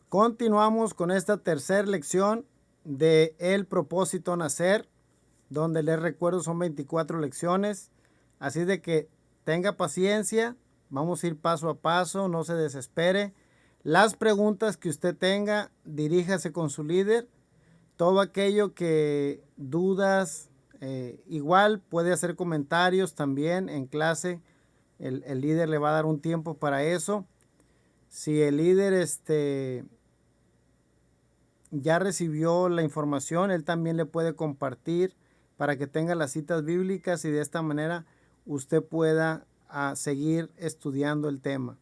Continuamos con esta tercera lección de El propósito nacer, donde les recuerdo son 24 lecciones. Así de que tenga paciencia, vamos a ir paso a paso, no se desespere. Las preguntas que usted tenga, diríjase con su líder. Todo aquello que dudas, igual puede hacer comentarios también en clase. El líder le va a dar un tiempo para eso. Si el líder ya recibió la información, él también le puede compartir para que tenga las citas bíblicas y de esta manera usted pueda seguir estudiando el tema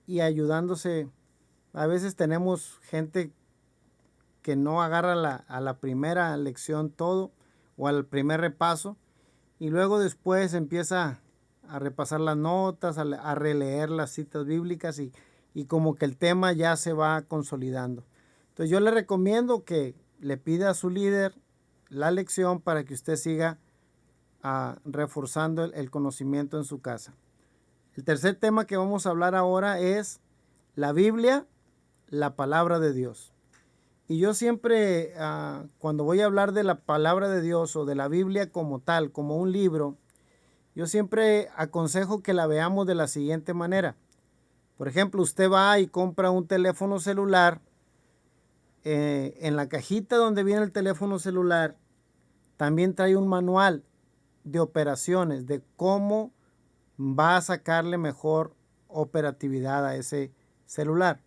y ayudándose. A veces tenemos gente que no agarra a la primera lección todo o al primer repaso y luego después empieza a repasar las notas, a releer las citas bíblicas y como que el tema ya se va consolidando. Entonces yo le recomiendo que le pida a su líder la lección para que usted siga reforzando el conocimiento en su casa. El tercer tema que vamos a hablar ahora es la Biblia, la palabra de Dios. Y yo siempre, cuando voy a hablar de la palabra de Dios o de la Biblia como tal, como un libro, yo siempre aconsejo que la veamos de la siguiente manera. Por ejemplo, usted va y compra un teléfono celular. En la cajita donde viene el teléfono celular, también trae un manual de operaciones, de cómo va a sacarle mejor operatividad a ese celular.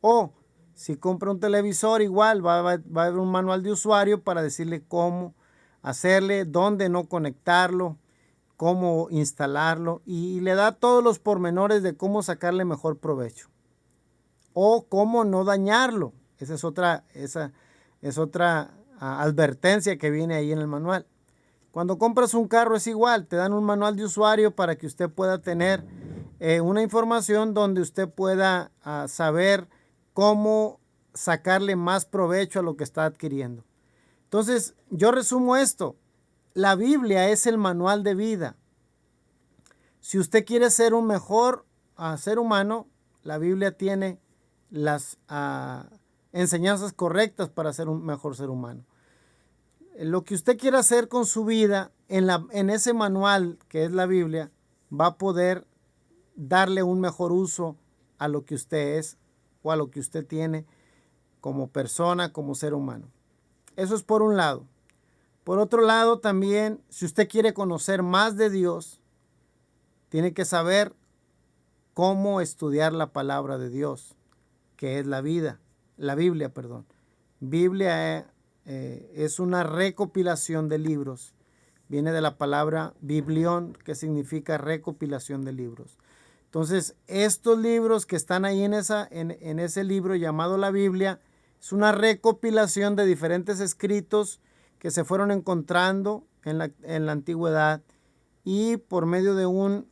O si compra un televisor, igual va a haber un manual de usuario para decirle cómo hacerle, dónde no conectarlo, cómo instalarlo y le da todos los pormenores de cómo sacarle mejor provecho o cómo no dañarlo. Esa es otra advertencia que viene ahí en el manual. Cuando compras un carro es igual, te dan un manual de usuario para que usted pueda tener una información donde usted pueda saber cómo sacarle más provecho a lo que está adquiriendo. Entonces, yo resumo esto. La Biblia es el manual de vida. Si usted quiere ser un mejor ser humano, la Biblia tiene las enseñanzas correctas para ser un mejor ser humano. Lo que usted quiera hacer con su vida en ese manual que es la Biblia, va a poder darle un mejor uso a lo que usted es o a lo que usted tiene como persona, como ser humano. Eso es por un lado. Por otro lado, también, si usted quiere conocer más de Dios, tiene que saber cómo estudiar la palabra de Dios, que es la Biblia, perdón. Biblia es una recopilación de libros. Viene de la palabra biblión, que significa recopilación de libros. Entonces, estos libros que están ahí en ese libro llamado la Biblia, es una recopilación de diferentes escritos que se fueron encontrando en la antigüedad y por medio de un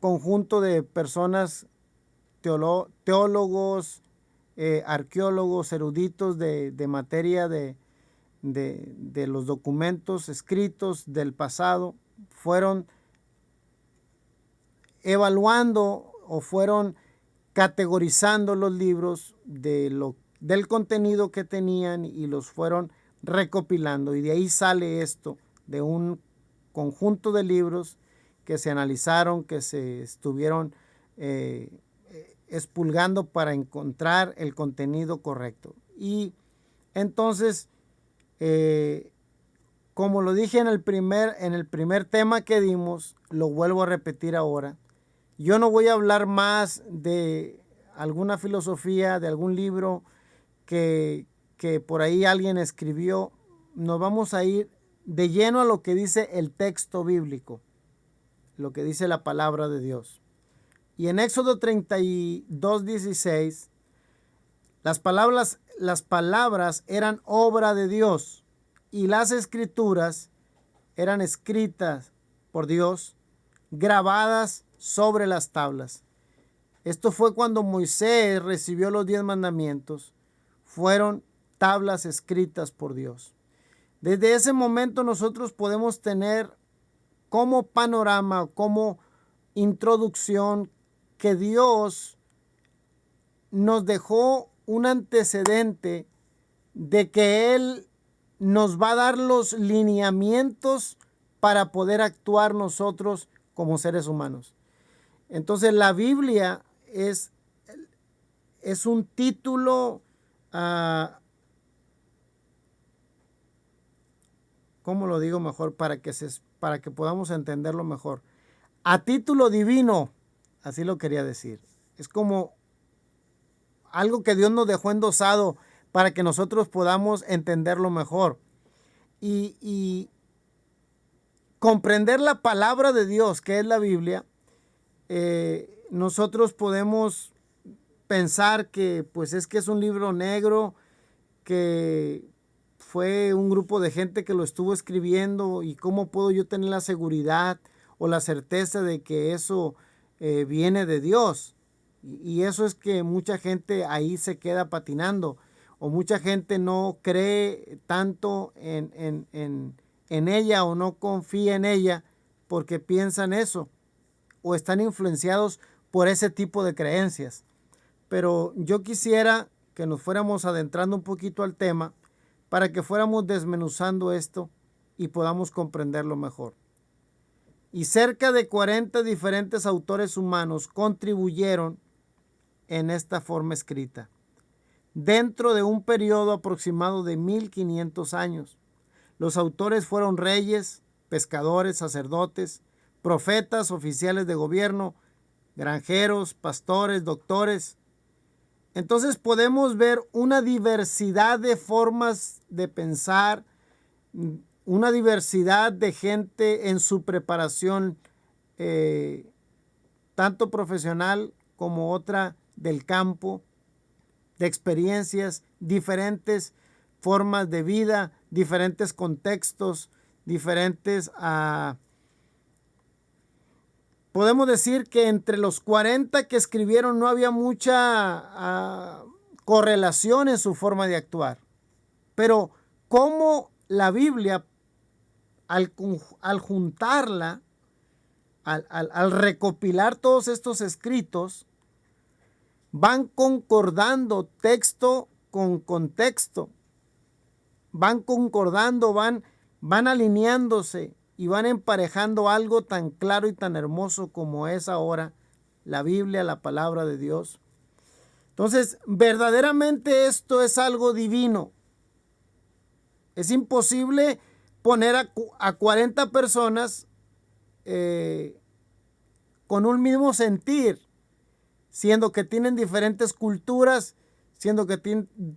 conjunto de personas, teólogos, arqueólogos, eruditos de materia de los documentos escritos del pasado, fueron evaluando o fueron categorizando los libros del contenido que tenían y los fueron recopilando. Y de ahí sale esto, de un conjunto de libros que se analizaron, que se estuvieron expurgando para encontrar el contenido correcto. Y entonces, como lo dije en el primer tema que dimos, lo vuelvo a repetir ahora. Yo no voy a hablar más de alguna filosofía, de algún libro que por ahí alguien escribió. Nos vamos a ir de lleno a lo que dice el texto bíblico, lo que dice la palabra de Dios. Y en Éxodo 32:16, las palabras eran obra de Dios y las escrituras eran escritas por Dios, grabadas sobre las tablas. Esto fue cuando Moisés recibió los 10 mandamientos. Fueron tablas escritas por Dios. Desde ese momento nosotros podemos tener como panorama, como introducción, que Dios nos dejó un antecedente de que Él nos va a dar los lineamientos para poder actuar nosotros como seres humanos. Entonces la Biblia es un título, ¿cómo lo digo mejor para que podamos entenderlo mejor? A título divino, así lo quería decir. Es como algo que Dios nos dejó endosado para que nosotros podamos entenderlo mejor. Y comprender la palabra de Dios, que es la Biblia, nosotros podemos pensar que pues es que es un libro negro, que fue un grupo de gente que lo estuvo escribiendo, y cómo puedo yo tener la seguridad o la certeza de que eso viene de Dios. Y eso es que mucha gente ahí se queda patinando, o mucha gente no cree tanto en ella, o no confía en ella porque piensan eso, o están influenciados por ese tipo de creencias. Pero yo quisiera que nos fuéramos adentrando un poquito al tema para que fuéramos desmenuzando esto y podamos comprenderlo mejor. Y cerca de 40 diferentes autores humanos contribuyeron en esta forma escrita, dentro de un periodo aproximado de 1500 años. Los autores fueron reyes, pescadores, sacerdotes, profetas, oficiales de gobierno, granjeros, pastores, doctores. Entonces podemos ver una diversidad de formas de pensar, una diversidad de gente en su preparación, tanto profesional como otra del campo, de experiencias, diferentes formas de vida, diferentes contextos, diferentes. Podemos decir que entre los 40 que escribieron no había mucha correlación en su forma de actuar. Pero cómo la Biblia, al juntarla, al recopilar todos estos escritos, van concordando texto con contexto, van concordando, van alineándose y van emparejando algo tan claro y tan hermoso como es ahora la Biblia, la palabra de Dios. Entonces, verdaderamente esto es algo divino. Es imposible poner a 40 personas con un mismo sentir, siendo que tienen diferentes culturas, siendo que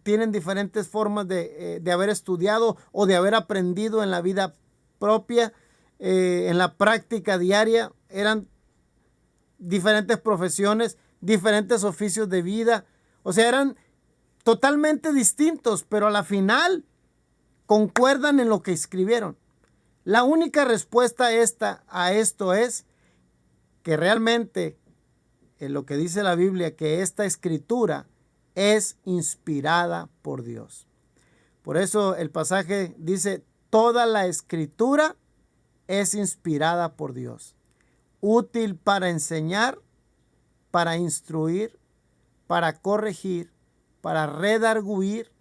tienen diferentes formas de haber estudiado o de haber aprendido en la vida propia, en la práctica diaria. Eran diferentes profesiones, diferentes oficios de vida. O sea, eran totalmente distintos, pero a la final concuerdan en lo que escribieron. La única respuesta a esto es que realmente lo que dice la Biblia, que esta escritura es inspirada por Dios. Por eso el pasaje dice: toda la escritura es inspirada por Dios, útil para enseñar, para instruir, para corregir, para redarguir,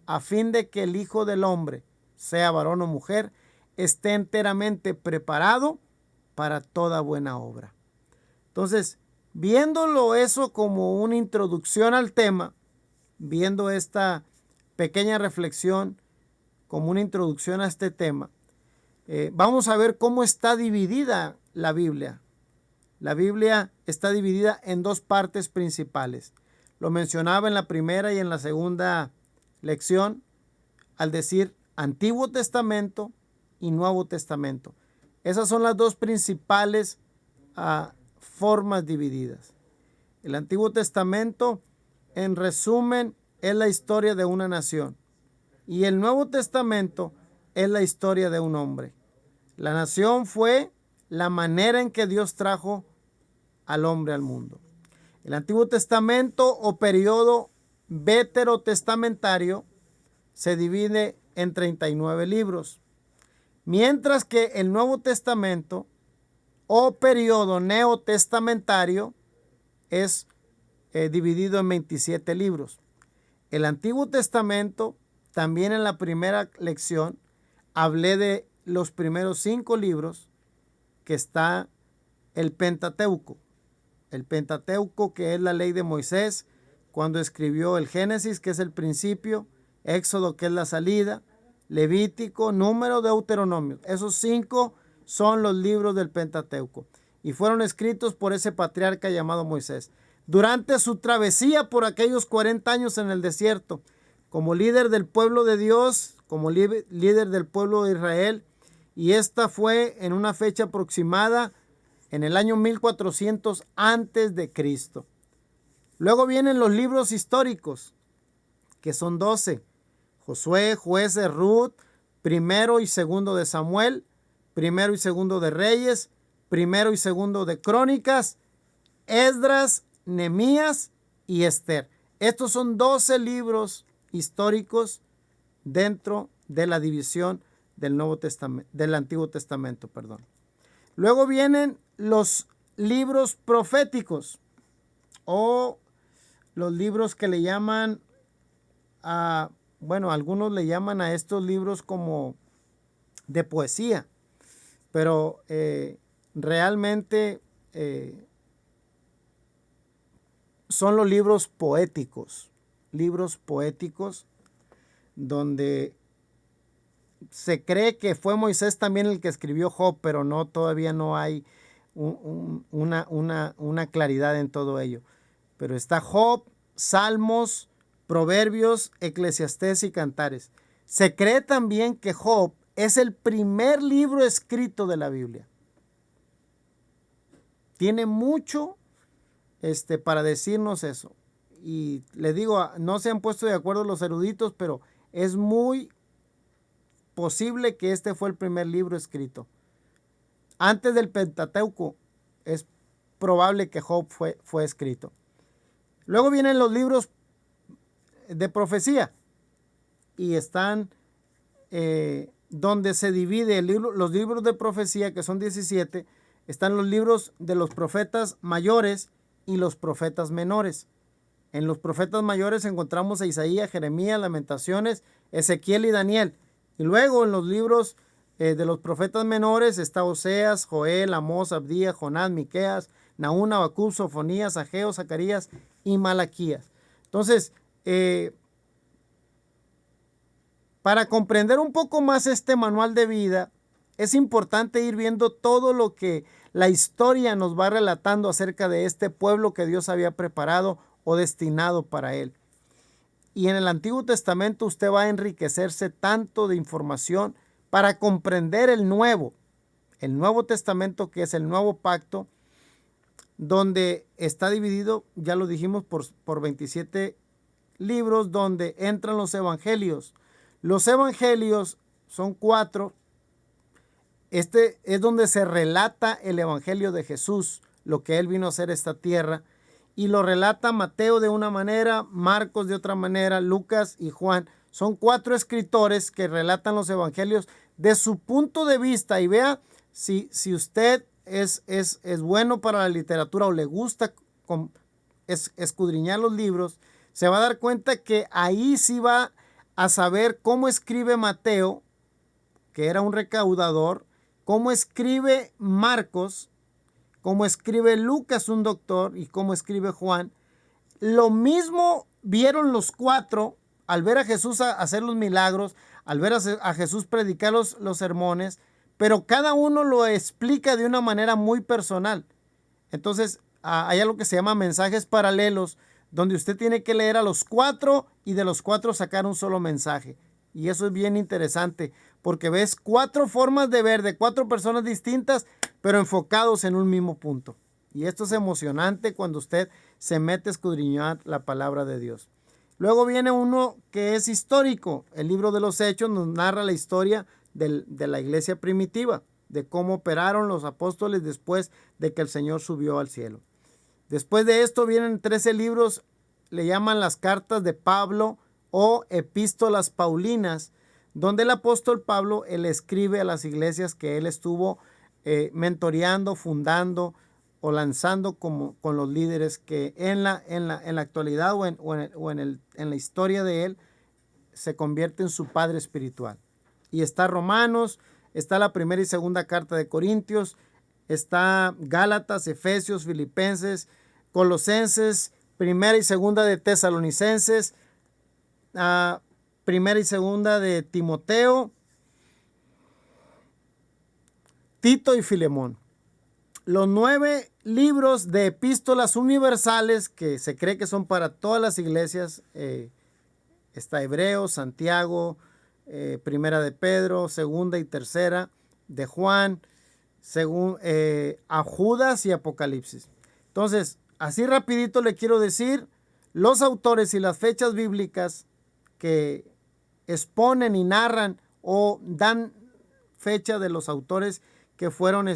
a fin de que el Hijo del Hombre, sea varón o mujer, esté enteramente preparado para toda buena obra. Entonces, viéndolo eso como una introducción al tema, viendo esta pequeña reflexión como una introducción a este tema, vamos a ver cómo está dividida la Biblia. La Biblia está dividida en dos partes principales. Lo mencionaba en la primera y en la segunda lección al decir Antiguo Testamento y Nuevo Testamento. Esas son las dos principales formas divididas. El Antiguo Testamento, en resumen, es la historia de una nación, y el Nuevo Testamento es la historia de un hombre. La nación fue la manera en que Dios trajo al hombre al mundo. El Antiguo Testamento o periodo veterotestamentario se divide en 39 libros, mientras que el Nuevo Testamento o periodo neotestamentario es dividido en 27 libros. El Antiguo Testamento, también en la primera lección, hablé de los primeros 5 libros que está el Pentateuco. El Pentateuco, que es la ley de Moisés, cuando escribió el Génesis, que es el principio, Éxodo, que es la salida, Levítico, Número, Deuteronomio. Esos 5 son los libros del Pentateuco y fueron escritos por ese patriarca llamado Moisés. Durante su travesía por aquellos 40 años en el desierto, como líder del pueblo de Dios, como líder del pueblo de Israel, y esta fue en una fecha aproximada en el año 1400 antes de Cristo. Luego vienen los libros históricos, que son 12. Josué, Jueces, Ruth, primero y segundo de Samuel, primero y segundo de Reyes, primero y segundo de Crónicas, Esdras, Nehemías y Esther. Estos son 12 libros históricos dentro de la división del Antiguo Testamento. Luego vienen los libros proféticos o los libros que le llaman algunos le llaman a estos libros como de poesía, pero realmente son los libros poéticos donde se cree que fue Moisés también el que escribió Job, pero no, todavía no hay una claridad en todo ello. Pero está Job, Salmos, Proverbios, Eclesiastés y Cantares. Se cree también que Job es el primer libro escrito de la Biblia. Tiene mucho para decirnos eso. Y le digo, no se han puesto de acuerdo los eruditos, pero es muy posible que este fue el primer libro escrito. Antes del Pentateuco es probable que Job fue escrito. Luego vienen los libros de profecía y están donde se divide los libros de profecía, que son 17, están los libros de los profetas mayores y los profetas menores. En los profetas mayores encontramos a Isaías, Jeremías, Lamentaciones, Ezequiel y Daniel. Y luego en los libros de los profetas menores está Oseas, Joel, Amós, Abdías, Jonás, Miqueas, Nahum, Habacuc, Sofonías, Ageo, Zacarías y Malaquías. Entonces, para comprender un poco más este manual de vida, es importante ir viendo todo lo que la historia nos va relatando acerca de este pueblo que Dios había preparado o destinado para él. Y en el Antiguo Testamento usted va a enriquecerse tanto de información para comprender el Nuevo Testamento, que es el nuevo pacto, donde está dividido, ya lo dijimos, por 27 libros, donde entran los evangelios. Los evangelios son 4. Este es donde se relata el evangelio de Jesús, lo que él vino a hacer a esta tierra, y lo relata Mateo de una manera, Marcos de otra manera, Lucas y Juan. Son 4 escritores que relatan los evangelios de su punto de vista. Y vea, si usted es bueno para la literatura o le gusta escudriñar los libros, se va a dar cuenta que ahí sí va a saber cómo escribe Mateo, que era un recaudador, cómo escribe Marcos, cómo escribe Lucas, un doctor, y cómo escribe Juan. Lo mismo vieron los 4 al ver a Jesús hacer los milagros, al ver a Jesús predicar los sermones, pero cada uno lo explica de una manera muy personal. Entonces, hay algo que se llama mensajes paralelos, donde usted tiene que leer a los 4 y de los 4 sacar un solo mensaje. Y eso es bien interesante, porque ves 4 formas de ver de 4 personas distintas, pero enfocados en un mismo punto. Y esto es emocionante cuando usted se mete a escudriñar la palabra de Dios. Luego viene uno que es histórico. El libro de los Hechos nos narra la historia de la iglesia primitiva, de cómo operaron los apóstoles después de que el Señor subió al cielo. Después de esto vienen 13 libros, le llaman las cartas de Pablo o epístolas paulinas, donde el apóstol Pablo, él escribe a las iglesias que él estuvo mentoreando, fundando o lanzando con los líderes que en la actualidad en la historia de él se convierte en su padre espiritual. Y está Romanos, está la primera y segunda carta de Corintios, está Gálatas, Efesios, Filipenses, Colosenses, primera y segunda de Tesalonicenses, primera y segunda de Timoteo, Tito y Filemón. Los 9 libros de epístolas universales que se cree que son para todas las iglesias, está Hebreos, Santiago, primera de Pedro, segunda y tercera de Juan, a Judas y Apocalipsis. Entonces, así rapidito le quiero decir los autores y las fechas bíblicas que exponen y narran o dan fecha de los autores que fueron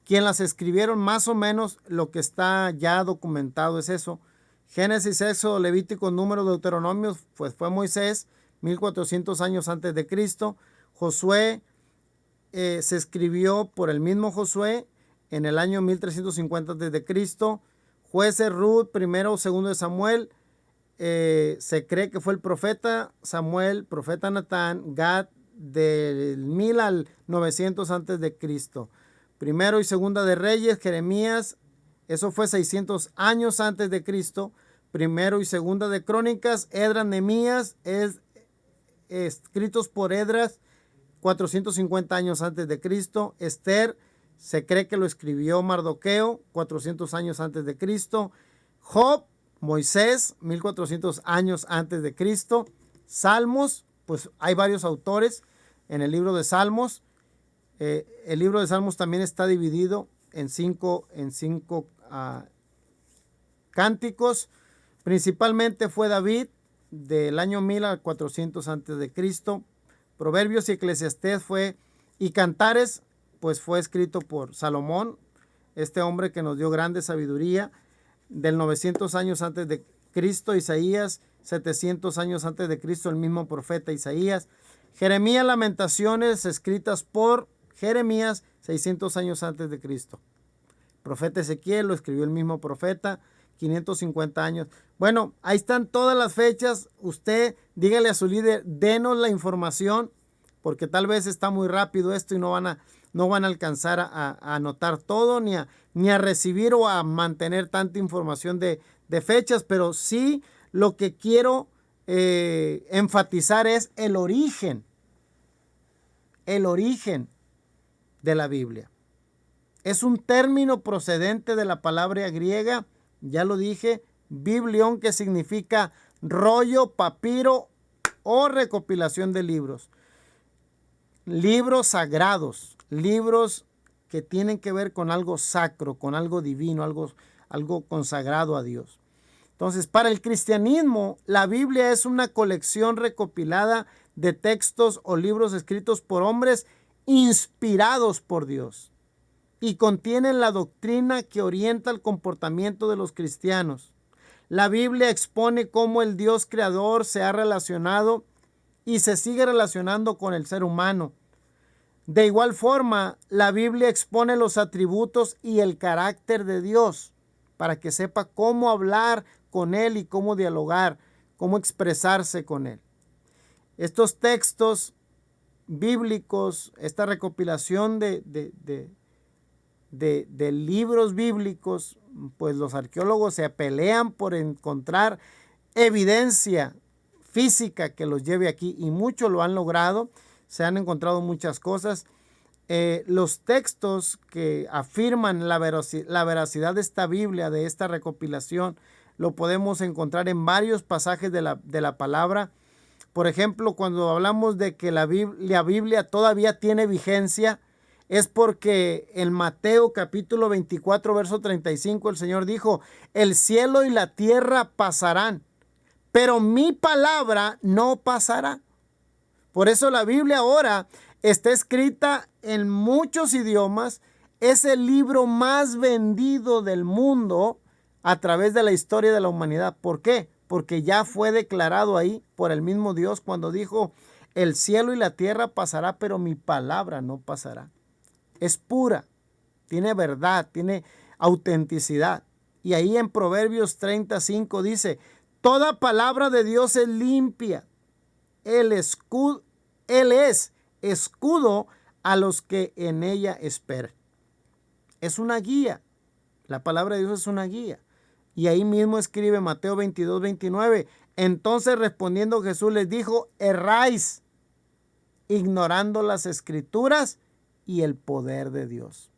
quien las escribieron. Más o menos lo que está ya documentado es eso. Génesis, Éxodo, Levítico, Número, Deuteronomio, pues fue Moisés, 1400 años antes de Cristo. Josué se escribió por el mismo Josué en el año 1350 antes de Cristo. Jueces, Ruth, primero o segundo de Samuel, se cree que fue el profeta Samuel, profeta Natán, Gad, del 1000 al 900 antes de Cristo. Primero y segunda de Reyes, Jeremías, eso fue 600 años antes de Cristo. Primero y segunda de Crónicas, Esdras, Nehemías, escritos por Esdras, 450 años antes de Cristo. Esther, se cree que lo escribió Mardoqueo, 400 años antes de Cristo. Job, Moisés, 1400 años antes de Cristo. Salmos, pues hay varios autores en el libro de Salmos. El libro de Salmos también está dividido en cinco cánticos. Principalmente fue David, del año 1000 al 400 antes de Cristo. Proverbios y Eclesiastés y Cantares, pues fue escrito por Salomón, este hombre que nos dio grande sabiduría, del 900 años antes de Cristo. Isaías, 700 años antes de Cristo, el mismo profeta Isaías. Jeremías, Lamentaciones, escritas por Jeremías, 600 años antes de Cristo. Profeta Ezequiel lo escribió el mismo profeta, 550 años. Bueno, ahí están todas las fechas. Usted dígale a su líder, denos la información, porque tal vez está muy rápido esto y no van a alcanzar a anotar todo, ni a recibir o a mantener tanta información de fechas, pero sí lo que quiero enfatizar es el origen de la Biblia. Es un término procedente de la palabra griega, ya lo dije, biblión, que significa rollo, papiro o recopilación de libros. Libros sagrados, libros que tienen que ver con algo sacro, con algo divino, algo consagrado a Dios. Entonces, para el cristianismo, la Biblia es una colección recopilada de textos o libros escritos por hombres inspirados por Dios y contienen la doctrina que orienta el comportamiento de los cristianos. La Biblia expone cómo el Dios creador se ha relacionado y se sigue relacionando con el ser humano. De igual forma, la Biblia expone los atributos y el carácter de Dios para que sepa cómo hablar con Él y cómo dialogar, cómo expresarse con Él. Estos textos bíblicos, esta recopilación de libros bíblicos, pues los arqueólogos se pelean por encontrar evidencia física que los lleve aquí, y muchos lo han logrado. Se han encontrado muchas cosas. Los textos que afirman la veracidad de esta Biblia, de esta recopilación, lo podemos encontrar en varios pasajes de la palabra. Por ejemplo, cuando hablamos de que la Biblia todavía tiene vigencia, es porque en Mateo capítulo 24, verso 35, el Señor dijo: el cielo y la tierra pasarán, pero mi palabra no pasará. Por eso la Biblia ahora está escrita en muchos idiomas. Es el libro más vendido del mundo a través de la historia de la humanidad. ¿Por qué? Porque ya fue declarado ahí por el mismo Dios cuando dijo: el cielo y la tierra pasará, pero mi palabra no pasará. Es pura, tiene verdad, autenticidad. Y ahí en Proverbios 35 dice, toda palabra de Dios es limpia. Él es escudo a los que en ella esperan. Es una guía. La palabra de Dios es una guía. Y ahí mismo escribe Mateo 22, 29. Entonces respondiendo Jesús les dijo, erráis, ignorando las escrituras y el poder de Dios.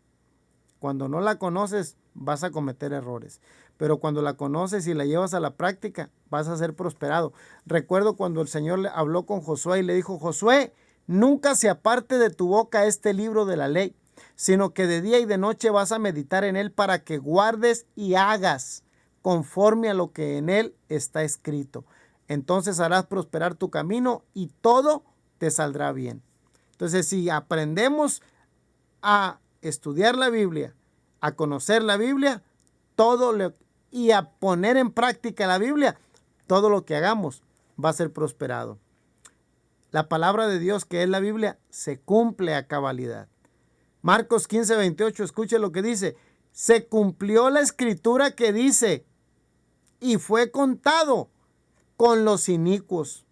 Cuando no la conoces, vas a cometer errores. Pero cuando la conoces y la llevas a la práctica, vas a ser prosperado. Recuerdo cuando el Señor le habló con Josué y le dijo, Josué, nunca se aparte de tu boca este libro de la ley, sino que de día y de noche vas a meditar en él para que guardes y hagas conforme a lo que en él está escrito. Entonces harás prosperar tu camino y todo te saldrá bien. Entonces, si aprendemos a estudiar la Biblia, a conocer la Biblia, y a poner en práctica la Biblia, todo lo que hagamos va a ser prosperado. La palabra de Dios, que es la Biblia, se cumple a cabalidad. Marcos 15, 28, escuche lo que dice. Se cumplió la escritura que dice, y fue contado con los inicuos.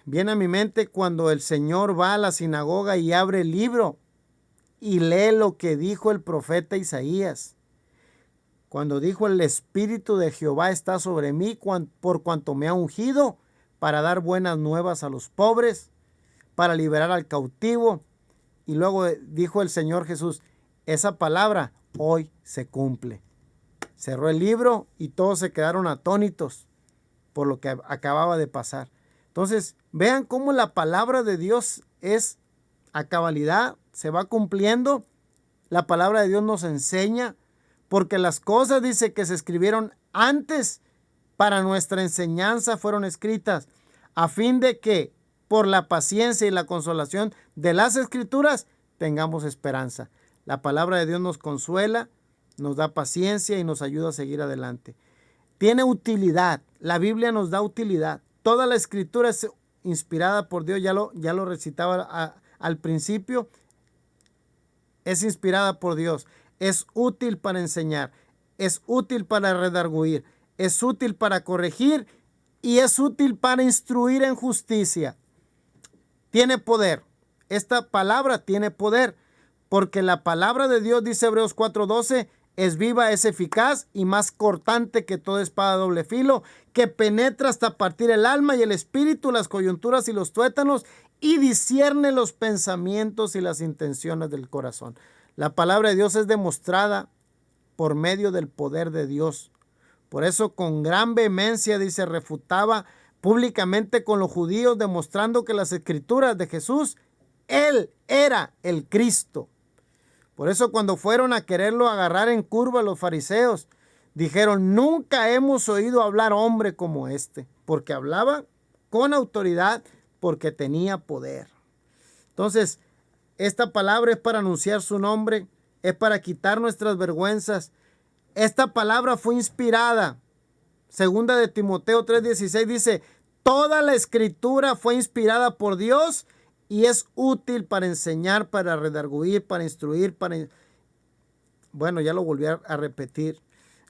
Viene a mi mente cuando el Señor va a la sinagoga y abre el libro y lee lo que dijo el profeta Isaías. Cuando dijo, el Espíritu de Jehová está sobre mí por cuanto me ha ungido para dar buenas nuevas a los pobres, para liberar al cautivo. Y luego dijo el Señor Jesús, esa palabra hoy se cumple. Cerró el libro y todos se quedaron atónitos por lo que acababa de pasar. Entonces, vean cómo la palabra de Dios es a cabalidad, se va cumpliendo. La palabra de Dios nos enseña, porque las cosas, dice, que se escribieron antes para nuestra enseñanza fueron escritas, a fin de que por la paciencia y la consolación de las Escrituras tengamos esperanza. La palabra de Dios nos consuela, nos da paciencia y nos ayuda a seguir adelante. Tiene utilidad, la Biblia nos da utilidad. Toda la Escritura es inspirada por Dios, ya lo recitaba al principio. Es inspirada por Dios, es útil para enseñar, es útil para redarguir, es útil para corregir y es útil para instruir en justicia. Tiene poder, esta palabra tiene poder, porque la palabra de Dios, dice Hebreos 4:12, es viva, es eficaz y más cortante que toda espada de doble filo, que penetra hasta partir el alma y el espíritu, las coyunturas y los tuétanos, y discierne los pensamientos y las intenciones del corazón. La palabra de Dios es demostrada por medio del poder de Dios. Por eso con gran vehemencia, dice, refutaba públicamente con los judíos, demostrando que las escrituras de Jesús, Él era el Cristo. Por eso cuando fueron a quererlo agarrar en curva los fariseos, dijeron, nunca hemos oído hablar hombre como este, porque hablaba con autoridad, porque tenía poder. Entonces, esta palabra es para anunciar su nombre, es para quitar nuestras vergüenzas. Esta palabra fue inspirada. Segunda de Timoteo 3:16 dice, toda la escritura fue inspirada por Dios y es útil para enseñar, para redarguir, para instruir, Bueno, ya lo volví a repetir.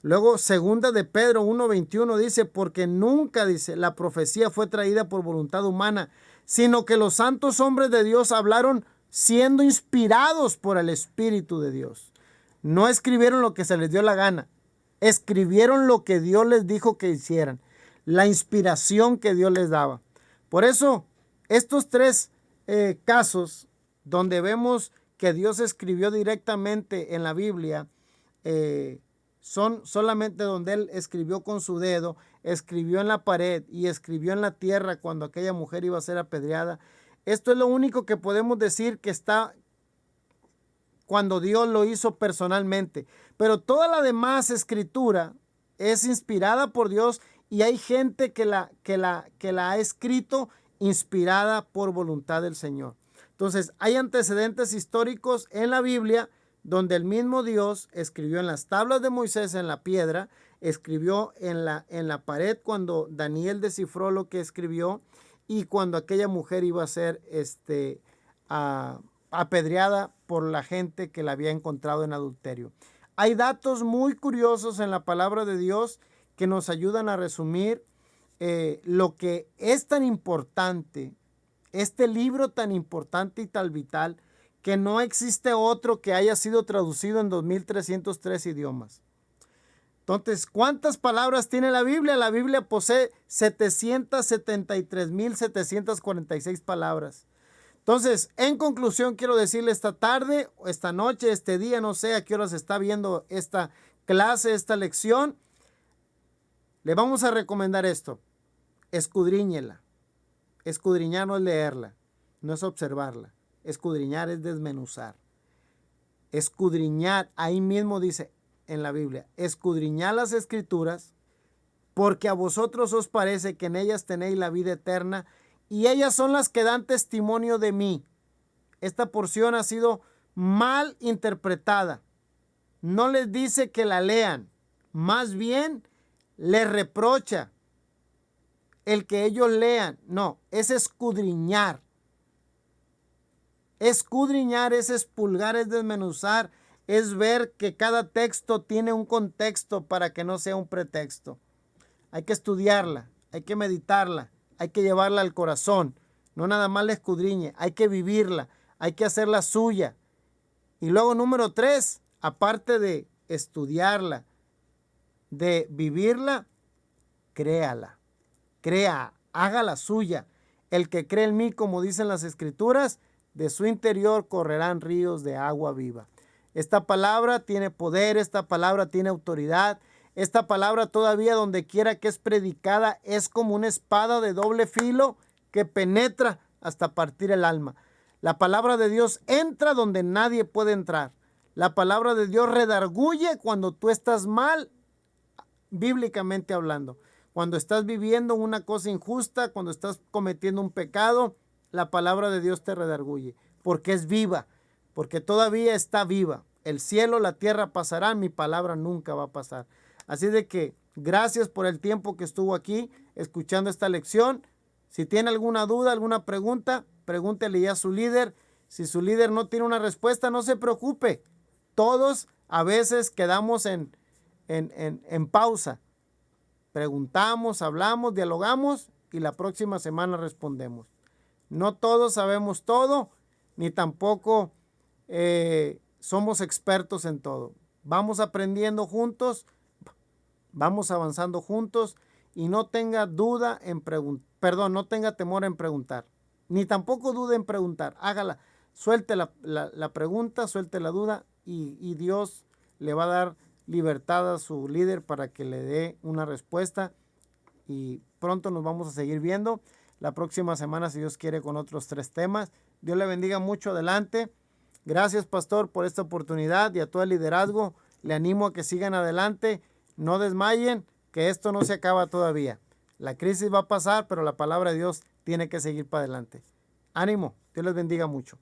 Luego, segunda de Pedro 1:21 dice, porque nunca, dice, la profecía fue traída por voluntad humana, sino que los santos hombres de Dios hablaron siendo inspirados por el Espíritu de Dios. No escribieron lo que se les dio la gana, escribieron lo que Dios les dijo que hicieran, la inspiración que Dios les daba. Por eso, estos tres casos donde vemos que Dios escribió directamente en la Biblia, son solamente donde Él escribió con su dedo, escribió en la pared y escribió en la tierra cuando aquella mujer iba a ser apedreada. Esto es lo único que podemos decir que está cuando Dios lo hizo personalmente. Pero toda la demás escritura es inspirada por Dios y hay gente que la ha escrito inspirada por voluntad del Señor. Entonces, hay antecedentes históricos en la Biblia donde el mismo Dios escribió en las tablas de Moisés en la piedra, escribió en la pared cuando Daniel descifró lo que escribió y cuando aquella mujer iba a ser apedreada por la gente que la había encontrado en adulterio. Hay datos muy curiosos en la palabra de Dios que nos ayudan a resumir lo que es tan importante, este libro tan importante y tan vital, que no existe otro que haya sido traducido en 2303 idiomas. Entonces, ¿cuántas palabras tiene la Biblia? La Biblia posee 773,746 palabras. Entonces, en conclusión, quiero decirle esta tarde, esta noche, este día, no sé a qué horas está viendo esta clase, esta lección, le vamos a recomendar esto. Escudriñela. Escudriñar no es leerla, no es observarla. Escudriñar es desmenuzar. Escudriñar, ahí mismo dice en la Biblia, escudriñad las Escrituras, porque a vosotros os parece que en ellas tenéis la vida eterna, y ellas son las que dan testimonio de mí. Esta porción ha sido mal interpretada. No les dice que la lean, más bien les reprocha el que ellos lean. No, es escudriñar. Escudriñar es expulgar, es desmenuzar, es ver que cada texto tiene un contexto para que no sea un pretexto. Hay que estudiarla, hay que meditarla, hay que llevarla al corazón. No nada más la escudriñe, hay que vivirla, hay que hacerla suya. Y luego, número 3, aparte de estudiarla, de vivirla, créala. Hágala suya. El que cree en mí, como dicen las Escrituras, de su interior correrán ríos de agua viva. Esta palabra tiene poder, esta palabra tiene autoridad. Esta palabra todavía donde quiera que es predicada es como una espada de doble filo que penetra hasta partir el alma. La palabra de Dios entra donde nadie puede entrar. La palabra de Dios redarguye cuando tú estás mal, bíblicamente hablando. Cuando estás viviendo una cosa injusta, cuando estás cometiendo un pecado, la palabra de Dios te redarguye, porque es viva, porque todavía está viva. El cielo, la tierra pasarán, mi palabra nunca va a pasar. Así de que gracias por el tiempo que estuvo aquí escuchando esta lección. Si tiene alguna duda, alguna pregunta, pregúntele ya a su líder. Si su líder no tiene una respuesta, no se preocupe. Todos a veces quedamos en pausa. Preguntamos, hablamos, dialogamos y la próxima semana respondemos. No todos sabemos todo, ni tampoco somos expertos en todo. Vamos aprendiendo juntos, vamos avanzando juntos y no tenga duda en no tenga temor en preguntar, ni tampoco dude en preguntar. Hágala, suelte la pregunta, suelte la duda y Dios le va a dar libertad a su líder para que le dé una respuesta y pronto nos vamos a seguir viendo la próxima semana si Dios quiere con otros 3 temas. Dios le bendiga mucho, adelante. Gracias, pastor, por esta oportunidad y a todo el liderazgo. Le animo a que sigan adelante, no desmayen, que esto no se acaba todavía. La crisis va a pasar, pero la palabra de Dios tiene que seguir para adelante. Ánimo, Dios les bendiga mucho.